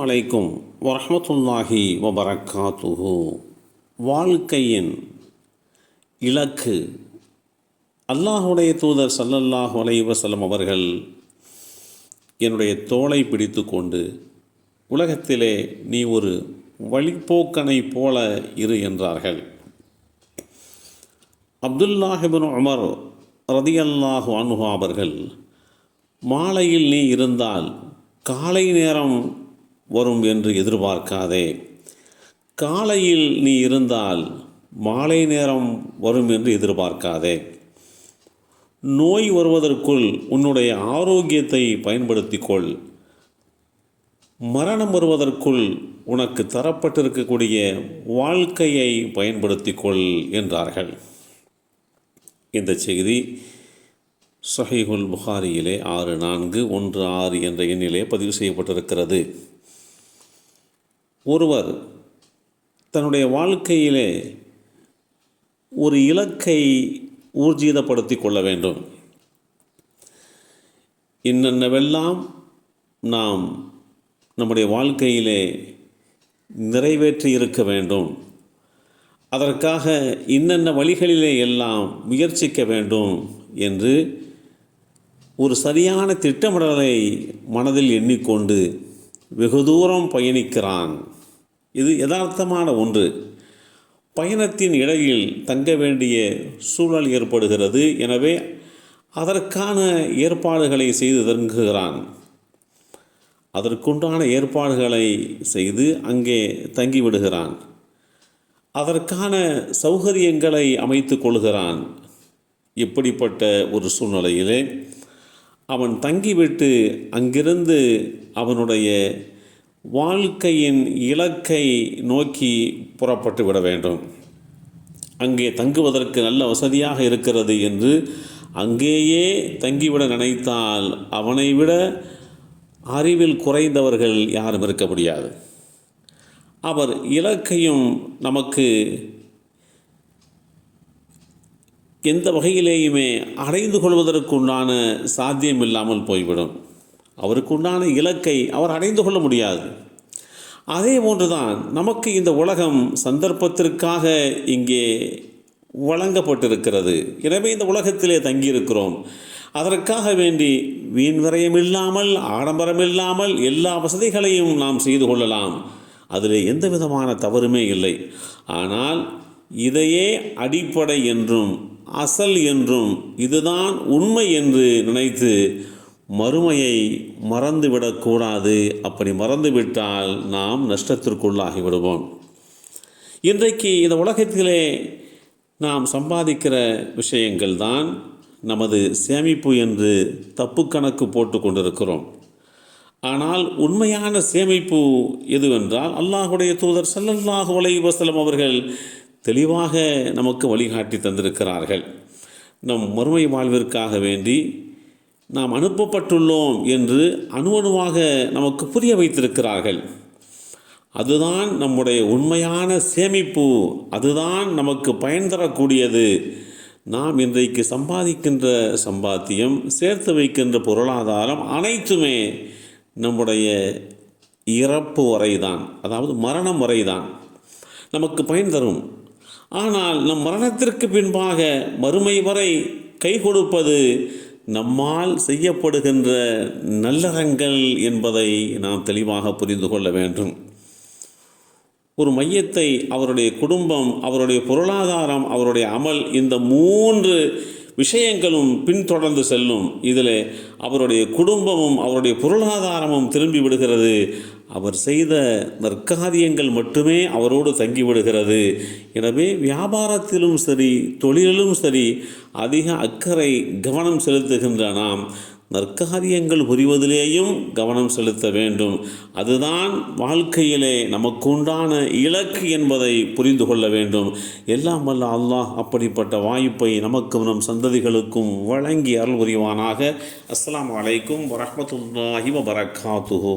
அலைக்கும் வரஹ்மத்துல்லாஹி வபரக்காத்துஹு. வாழ்க்கையின் இலக்கு. அல்லாஹுடைய தூதர் ஸல்லல்லாஹு அலைஹி வஸல்லம் அவர்கள் என்னுடைய தோளை பிடித்து கொண்டு உலகத்திலே நீ ஒரு வழிப்போக்கனை போல இரு என்றார்கள். அப்துல்லாஹ் இப்னு உமர் ரதியல்லாஹு அன்ஹு அவர்கள், மாலையில் நீ இருந்தால் காலை நேரம் வரும் என்று எதிர்பார்க்காதே, காலையில் நீ இருந்தால் மாலை நேரம் வரும் என்று எதிர்பார்க்காதே. நோய் வருவதற்குள் உன்னுடைய ஆரோக்கியத்தை பயன்படுத்திக்கொள், மரணம் வருவதற்குள் உனக்கு தரப்பட்டிருக்கக்கூடிய வாழ்க்கையை பயன்படுத்திக்கொள் என்றார்கள். இந்த செய்தி ஸஹீஹுல் புகாரியிலே 6416 என்ற எண்ணிலே பதிவு செய்யப்பட்டிருக்கிறது. ஒருவர் தன்னுடைய வாழ்க்கையிலே ஒரு இலக்கை ஊர்ஜிதப்படுத்தி கொள்ள வேண்டும். இன்னென்னவெல்லாம் நாம் நம்முடைய வாழ்க்கையிலே நிறைவேற்றி இருக்க வேண்டும், அதற்காக இன்னென்ன வழிகளிலே எல்லாம் முயற்சிக்க வேண்டும் என்று ஒரு சரியான திட்டமிடலை மனதில் எண்ணிக்கொண்டு வெகு தூரம் பயணிக்கிறான். இது யதார்த்தமான ஒன்று. பயணத்தின் இடையில் தங்க வேண்டிய சூழல் ஏற்படுகிறது. எனவே அதற்கான ஏற்பாடுகளை செய்து தங்குகிறான். அதற்குண்டான ஏற்பாடுகளை செய்து அங்கே தங்கிவிடுகிறான். அதற்கான சௌகரியங்களை அமைத்து கொள்கிறான். இப்படிப்பட்ட ஒரு சூழ்நிலையிலே அவன் தங்கிவிட்டு அங்கிருந்து அவனுடைய வாழ்க்கையின் இலக்கை நோக்கி புறப்பட்டு விட வேண்டும். அங்கே தங்குவதற்கு நல்ல வசதியாக இருக்கிறது என்று அங்கேயே தங்கிவிட நினைத்தால் அவனை விட அறிவில் குறைந்தவர்கள் யாரும் இருக்க முடியாது. அவர் இலக்கையும் நமக்கு எந்த வகையிலேயுமே அடைந்து கொள்வதற்குண்டான சாத்தியம் இல்லாமல் போய்விடும். அவருக்குண்டான இலக்கை அவர் அடைந்து கொள்ள முடியாது. அதே போன்றுதான் நமக்கு இந்த உலகம் சந்தர்ப்பத்திற்காக இங்கே வழங்கப்பட்டிருக்கிறது. எனவே இந்த உலகத்திலே தங்கியிருக்கிறோம். அதற்காக வேண்டி வீண் விரயமில்லாமல் ஆடம்பரமில்லாமல் எல்லா வசதிகளையும் நாம் செய்து கொள்ளலாம். அதில் எந்த விதமான தவறுமே இல்லை. ஆனால் இதையே அடிப்படை என்றும் அசல் என்றும் இதுதான் உண்மை என்று நினைத்து மறுமையை மறந்துவிடக்கூடாது. அப்படி மறந்துவிட்டால் நாம் நஷ்டத்திற்குள்ளாகி விடுவோம். இன்றைக்கு இந்த உலகத்திலே நாம் சம்பாதிக்கிற விஷயங்கள் தான் நமது சேமிப்பு என்று தப்பு கணக்கு போட்டு கொண்டிருக்கிறோம். ஆனால் உண்மையான சேமிப்பு எதுவென்றால் அல்லாஹுடைய தூதர் ஸல்லல்லாஹு அலைஹி வஸல்லம் அவர்கள் தெளிவாக நமக்கு வழிகாட்டி தந்திருக்கிறார்கள். நம் மறுமை வாழ்விற்காக வேண்டி நாம் அனுப்பப்பட்டுள்ளோம் என்று அணுவணுவாக நமக்கு புரிய வைத்திருக்கிறார்கள். அதுதான் நம்முடைய உண்மையான சேமிப்பு. அதுதான் நமக்கு பயன் தரக்கூடியது. நாம் இன்றைக்கு சம்பாதிக்கின்ற சம்பாத்தியம், சேர்த்து வைக்கின்ற பொருளாதாரம் அனைத்துமே நம்முடைய இறப்பு வரைதான், அதாவது மரணம் வரைதான் நமக்கு பயன் தரும். ஆனால் நம் மரணத்திற்கு பின்பாக மறுமை வரை கை கொடுப்பது நம்மால் செய்யப்படுகின்ற நல்லறங்கள் என்பதை நாம் தெளிவாக புரிந்து கொள்ள வேண்டும். ஒரு மையத்தை அவருடைய குடும்பம், அவருடைய பொருளாதாரம், அவருடைய அமல், இந்த 3 விஷயங்களும் பின்தொடர்ந்து செல்லும். இதில் அவருடைய குடும்பமும் அவருடைய பொருளாதாரமும் திரும்பி விடுகிறது. அவர் செய்த நற்காரியங்கள் மட்டுமே அவரோடு தங்கிவிடுகிறது. எனவே வியாபாரத்திலும் சரி, தொழிலிலும் சரி அதிக அக்கறை கவனம் செலுத்துகின்ற நாம் நற்காரியங்கள் புரிவதிலேயும் கவனம் செலுத்த வேண்டும். அதுதான் வாழ்க்கையிலே நமக்குண்டான இலக்கு என்பதை புரிந்து கொள்ள வேண்டும். எல்லாம் வல்ல அல்லாஹ் அப்படிப்பட்ட வாய்ப்பை நமக்கும் நம் சந்ததிகளுக்கும் வழங்கி அருள் புரிவானாக. அஸ்ஸலாமு அலைக்கும் வரஹ்மத்துல்லாஹி வபரக்காத்துஹு.